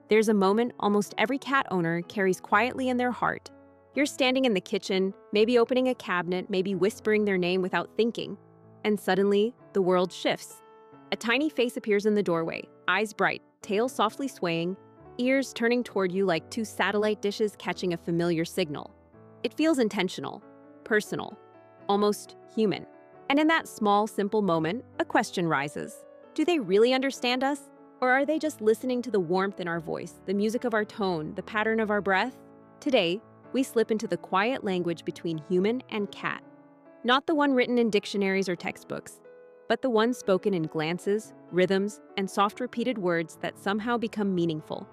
There's a moment almost every cat owner carries quietly in their heart. You're standing in the kitchen, maybe opening a cabinet, maybe whispering their name without thinking, and suddenly, the world shifts. A tiny face appears in the doorway, eyes bright, tail softly swaying, ears turning toward you like two satellite dishes catching a familiar signal. It feels intentional, personal, almost human. And in that small, simple moment, a question rises. Do they really understand us? Or are they just listening to the warmth in our voice, the music of our tone, the pattern of our breath? Today, we slip into the quiet language between human and cat. Not the one written in dictionaries or textbooks, but the one spoken in glances, rhythms, and soft repeated words that somehow become meaningful.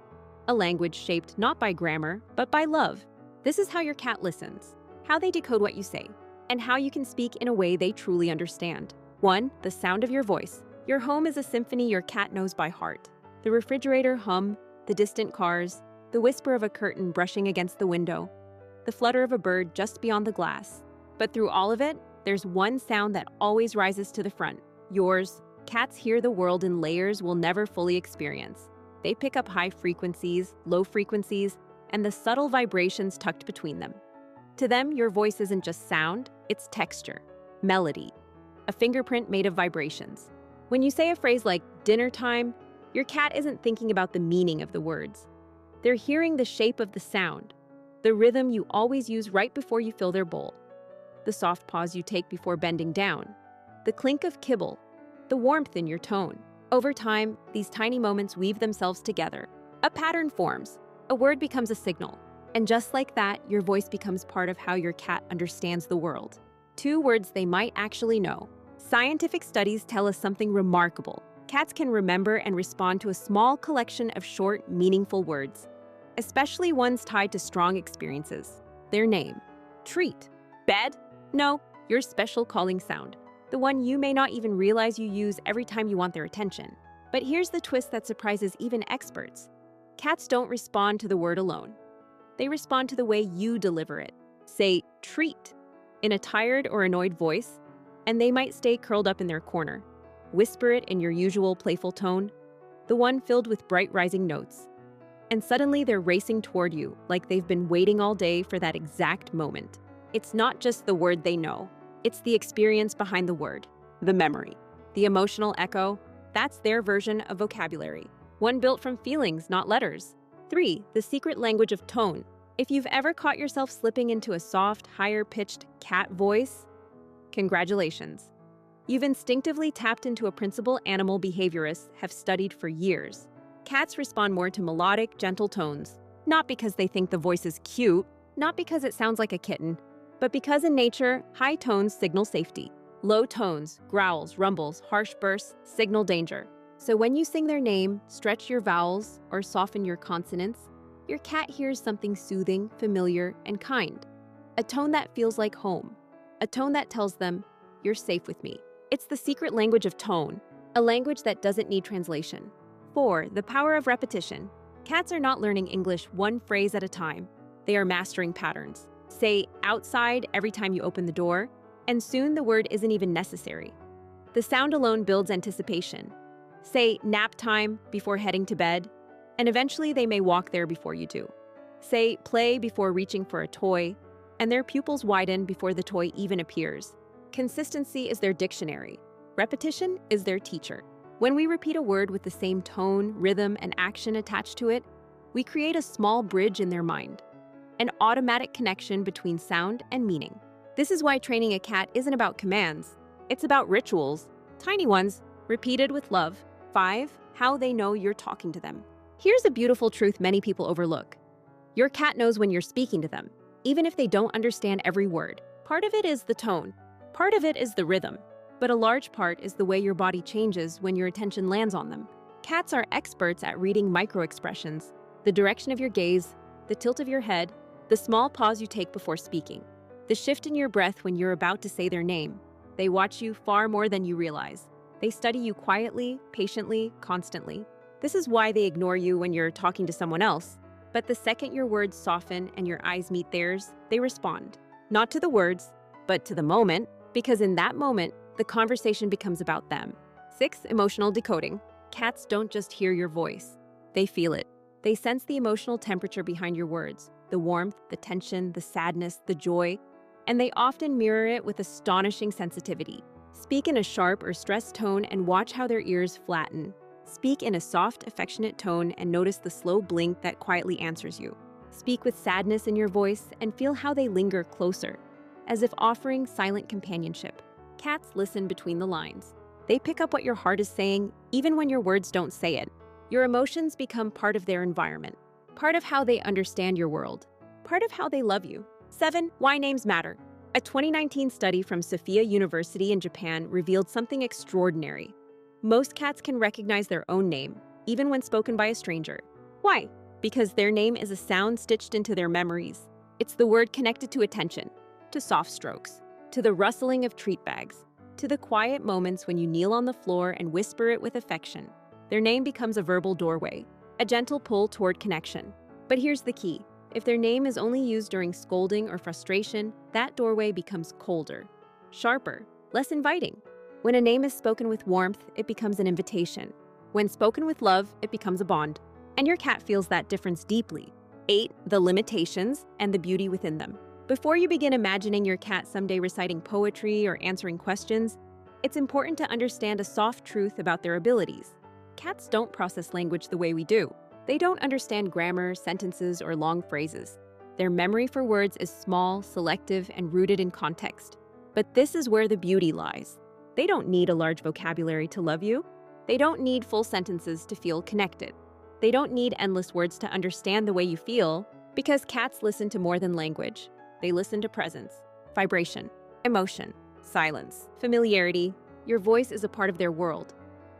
A language shaped not by grammar, but by love. This is how your cat listens, how they decode what you say, and how you can speak in a way they truly understand. 1. The sound of your voice. Your home is a symphony your cat knows by heart. The refrigerator hum, the distant cars, the whisper of a curtain brushing against the window, the flutter of a bird just beyond the glass. But through all of it, there's one sound that always rises to the front. Yours. Cats hear the world in layers we'll never fully experience. They pick up high frequencies, low frequencies, and the subtle vibrations tucked between them. To them, your voice isn't just sound, it's texture, melody, a fingerprint made of vibrations. When you say a phrase like dinner time, your cat isn't thinking about the meaning of the words. They're hearing the shape of the sound, the rhythm you always use right before you fill their bowl, the soft pause you take before bending down, the clink of kibble, the warmth in your tone. Over time, these tiny moments weave themselves together. A pattern forms, a word becomes a signal, and just like that, your voice becomes part of how your cat understands the world. 2 words they might actually know. Scientific studies tell us something remarkable. Cats can remember and respond to a small collection of short, meaningful words, especially ones tied to strong experiences. Their name. Treat. Bed? No, your special calling sound. The one you may not even realize you use every time you want their attention. But here's the twist that surprises even experts. Cats don't respond to the word alone. They respond to the way you deliver it. Say, treat, in a tired or annoyed voice, and they might stay curled up in their corner. Whisper it in your usual playful tone, the one filled with bright rising notes. And suddenly they're racing toward you, like they've been waiting all day for that exact moment. It's not just the word they know, it's the experience behind the word, the memory, the emotional echo. That's their version of vocabulary, one built from feelings, not letters. 3. The secret language of tone. If you've ever caught yourself slipping into a soft, higher-pitched cat voice, congratulations. You've instinctively tapped into a principle animal behaviorists have studied for years. Cats respond more to melodic, gentle tones, not because they think the voice is cute, not because it sounds like a kitten, but because in nature, high tones signal safety. Low tones, growls, rumbles, harsh bursts signal danger. So when you sing their name, stretch your vowels, or soften your consonants, your cat hears something soothing, familiar, and kind. A tone that feels like home. A tone that tells them, you're safe with me. It's the secret language of tone, a language that doesn't need translation. 4. The power of repetition. Cats are not learning English one phrase at a time. They are mastering patterns. Say outside every time you open the door, and soon the word isn't even necessary. The sound alone builds anticipation. Say nap time before heading to bed, and eventually they may walk there before you do. Say play before reaching for a toy, and their pupils widen before the toy even appears. Consistency is their dictionary. Repetition is their teacher. When we repeat a word with the same tone, rhythm, and action attached to it, we create a small bridge in their mind, an automatic connection between sound and meaning. This is why training a cat isn't about commands. It's about rituals, tiny ones, repeated with love. 5. How they know you're talking to them. Here's a beautiful truth many people overlook. Your cat knows when you're speaking to them, even if they don't understand every word. Part of it is the tone. Part of it is the rhythm. But a large part is the way your body changes when your attention lands on them. Cats are experts at reading micro-expressions, the direction of your gaze, the tilt of your head, the small pause you take before speaking, the shift in your breath when you're about to say their name. They watch you far more than you realize. They study you quietly, patiently, constantly. This is why they ignore you when you're talking to someone else. But the second your words soften and your eyes meet theirs, they respond. Not to the words, but to the moment, because in that moment, the conversation becomes about them. 6. Emotional decoding. Cats don't just hear your voice. They feel it. They sense the emotional temperature behind your words, the warmth, the tension, the sadness, the joy, and they often mirror it with astonishing sensitivity. Speak in a sharp or stressed tone and watch how their ears flatten. Speak in a soft, affectionate tone and notice the slow blink that quietly answers you. Speak with sadness in your voice and feel how they linger closer, as if offering silent companionship. Cats listen between the lines. They pick up what your heart is saying, even when your words don't say it. Your emotions become part of their environment, part of how they understand your world, part of how they love you. 7. Why names matter. A 2019 study from Sophia University in Japan revealed something extraordinary. Most cats can recognize their own name, even when spoken by a stranger. Why? Because their name is a sound stitched into their memories. It's the word connected to attention, to soft strokes, to the rustling of treat bags, to the quiet moments when you kneel on the floor and whisper it with affection. Their name becomes a verbal doorway, a gentle pull toward connection. But here's the key. If their name is only used during scolding or frustration, that doorway becomes colder, sharper, less inviting. When a name is spoken with warmth, it becomes an invitation. When spoken with love, it becomes a bond. And your cat feels that difference deeply. 8. The limitations and the beauty within them. Before you begin imagining your cat someday reciting poetry or answering questions, it's important to understand a soft truth about their abilities. Cats don't process language the way we do. They don't understand grammar, sentences, or long phrases. Their memory for words is small, selective, and rooted in context. But this is where the beauty lies. They don't need a large vocabulary to love you. They don't need full sentences to feel connected. They don't need endless words to understand the way you feel, because cats listen to more than language. They listen to presence, vibration, emotion, silence, familiarity. Your voice is a part of their world,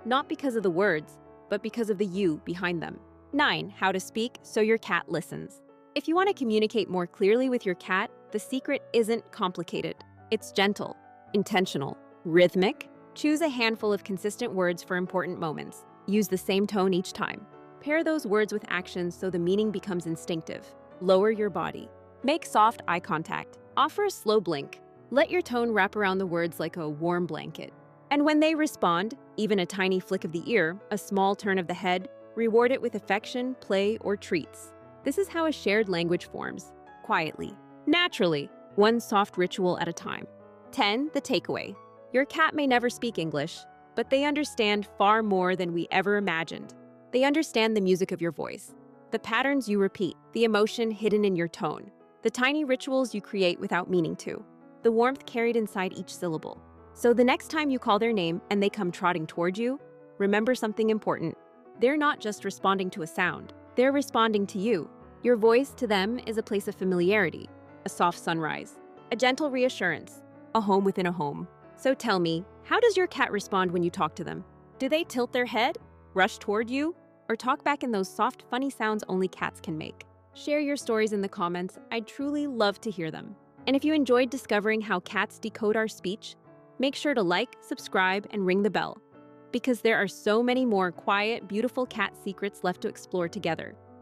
not because of the words, but because of the you behind them. 9. How to speak so your cat listens. If you want to communicate more clearly with your cat, the secret isn't complicated. It's gentle, intentional, rhythmic. Choose a handful of consistent words for important moments. Use the same tone each time. Pair those words with actions so the meaning becomes instinctive. Lower your body. Make soft eye contact. Offer a slow blink. Let your tone wrap around the words like a warm blanket. And when they respond, even a tiny flick of the ear, a small turn of the head, reward it with affection, play, or treats. This is how a shared language forms, quietly, naturally, one soft ritual at a time. 10. The takeaway. Your cat may never speak English, but they understand far more than we ever imagined. They understand the music of your voice, the patterns you repeat, the emotion hidden in your tone, the tiny rituals you create without meaning to, the warmth carried inside each syllable. So the next time you call their name and they come trotting toward you, remember something important. They're not just responding to a sound, they're responding to you. Your voice to them is a place of familiarity, a soft sunrise, a gentle reassurance, a home within a home. So tell me, how does your cat respond when you talk to them? Do they tilt their head, rush toward you, or talk back in those soft, funny sounds only cats can make? Share your stories in the comments. I'd truly love to hear them. And if you enjoyed discovering how cats decode our speech, make sure to like, subscribe, and ring the bell, because there are so many more quiet, beautiful cat secrets left to explore together.